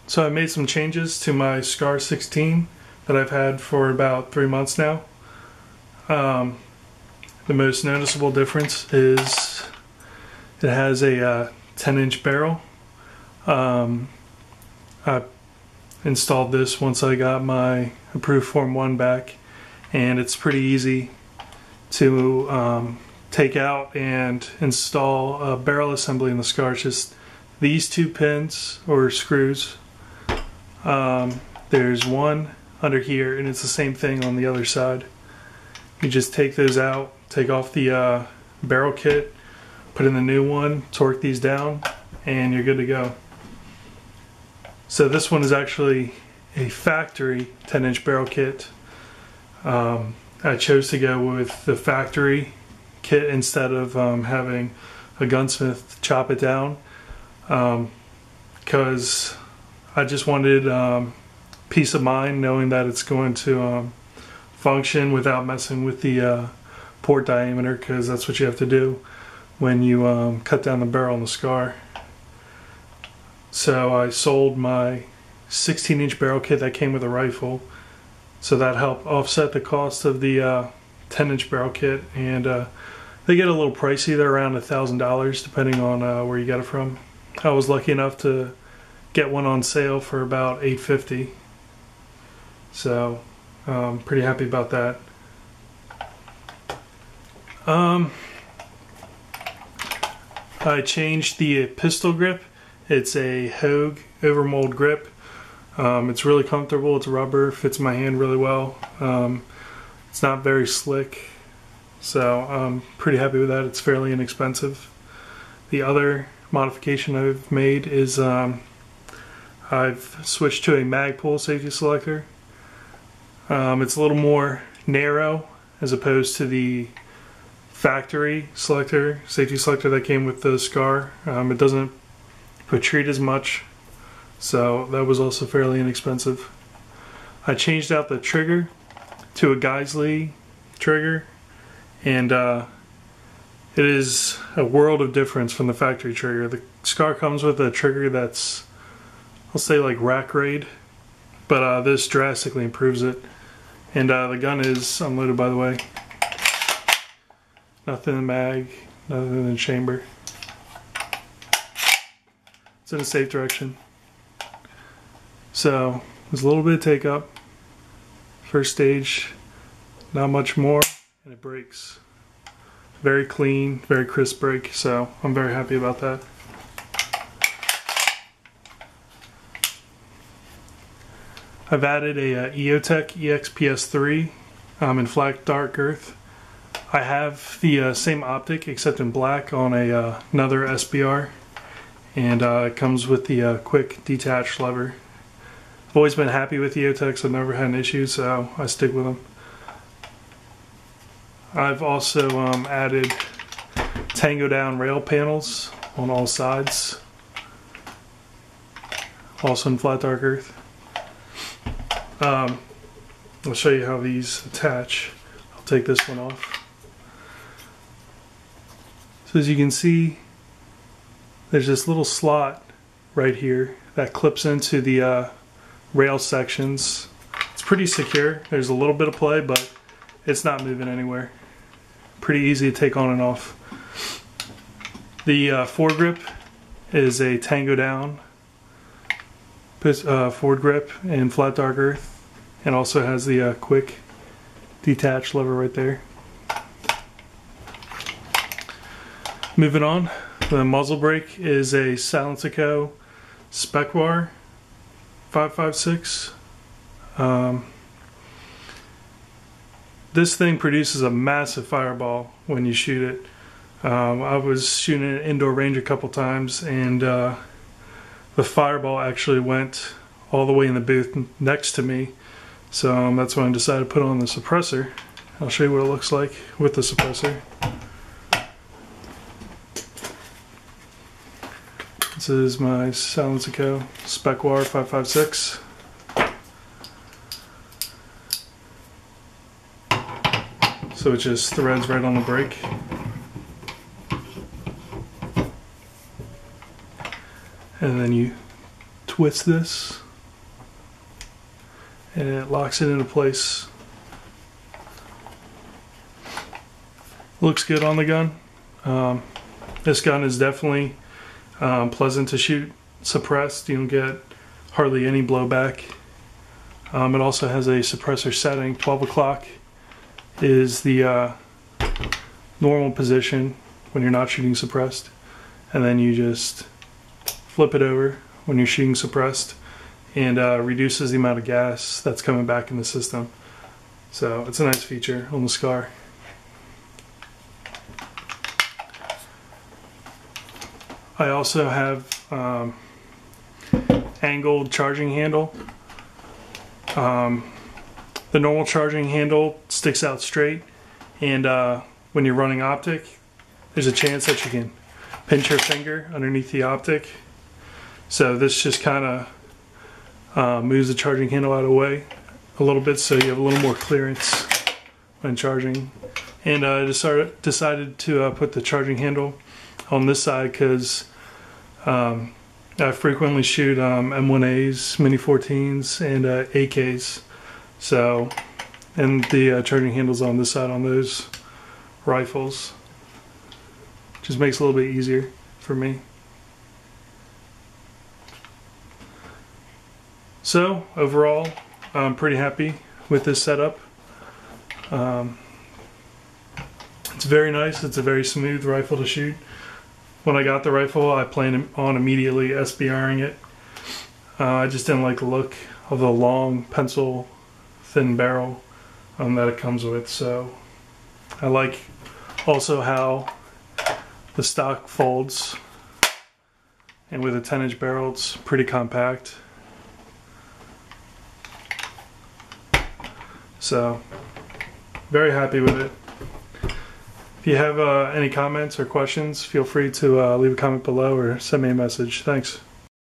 So I made some changes to my SCAR 16 that I've had for about 3 months now. The most noticeable difference is it has a 10-inch barrel. I installed this once I got my approved Form 1 back, and it's pretty easy to take out and install a barrel assembly in the SCAR. It's just these two pins or screws. There's one under here, and it's the same thing on the other side. You just take those out, take off the barrel kit, put in the new one, torque these down, and you're good to go. So this one is actually a factory 10-inch barrel kit. I chose to go with the factory kit instead of having a gunsmith chop it down, because I just wanted peace of mind knowing that it's going to function without messing with the port diameter, because that's what you have to do when you cut down the barrel in the SCAR. So I sold my 16-inch barrel kit that came with a rifle, so that helped offset the cost of the 10-inch barrel kit, and they get a little pricey. They're around $1,000 depending on where you get it from. I was lucky enough to get one on sale for about $850, so pretty happy about that. I changed the pistol grip. It's a Hogue overmold grip. It's really comfortable. It's rubber, fits my hand really well. It's not very slick, so I'm pretty happy with that. It's fairly inexpensive. The other modification I've made is I've switched to a Magpul safety selector. It's a little more narrow as opposed to the factory safety selector that came with the SCAR. It doesn't protrude as much, so that was also fairly inexpensive. I changed out the trigger to a Geisley trigger, and it is a world of difference from the factory trigger. The SCAR comes with a trigger that's, I'll say, like rack grade, but this drastically improves it. And the gun is unloaded, by the way. Nothing in the mag, nothing in the chamber. It's in a safe direction. So there's a little bit of take up. First stage, not much more, and it breaks. Very clean, very crisp break, so I'm very happy about that. I've added a EOTech EXPS3 in flat dark earth. I have the same optic except in black on another SBR, and it comes with the quick detach lever. I've always been happy with EOTechs. I've never had an issue, so I stick with them. I've also added Tango down rail panels on all sides, also in flat dark earth. I'll show you how these attach. I'll take this one off. So as you can see, there's this little slot right here that clips into the rail sections. It's pretty secure. There's a little bit of play, but it's not moving anywhere. Pretty easy to take on and off. The foregrip is a Tango down forward grip in flat dark earth, and also has the quick detach lever right there. Moving on, the muzzle brake is a Mr.Tacticool SBR 556. This thing produces a massive fireball when you shoot it. I was shooting at an indoor range a couple times, and the fireball actually went all the way in the booth next to me. So that's when I decided to put on the suppressor. I'll show you what it looks like with the suppressor. This is my Mr.Tacticool SBR 556. So it just threads right on the brake. And then you twist this and it locks it into place. Looks good on the gun. This gun is definitely pleasant to shoot suppressed. You don't get hardly any blowback. It also has a suppressor setting. 12 o'clock is the normal position when you're not shooting suppressed, and then you just flip it over when you're shooting suppressed, and reduces the amount of gas that's coming back in the system. So it's a nice feature on the SCAR. I also have angled charging handle. The normal charging handle sticks out straight, and when you're running optic, there's a chance that you can pinch your finger underneath the optic. So this just kind of moves the charging handle out of the way a little bit, so you have a little more clearance when charging. And I decided to put the charging handle on this side because I frequently shoot M1As, Mini 14s, and AKs. So, and the charging handle's on this side on those rifles. Just makes it a little bit easier for me. So, overall, I'm pretty happy with this setup. It's very nice. It's a very smooth rifle to shoot. When I got the rifle, I planned on immediately SBRing it. I just didn't like the look of the long pencil thin barrel that it comes with. So I like also how the stock folds, and with a 10-inch barrel it's pretty compact. So very happy with it. If you have any comments or questions, feel free to leave a comment below or send me a message. Thanks.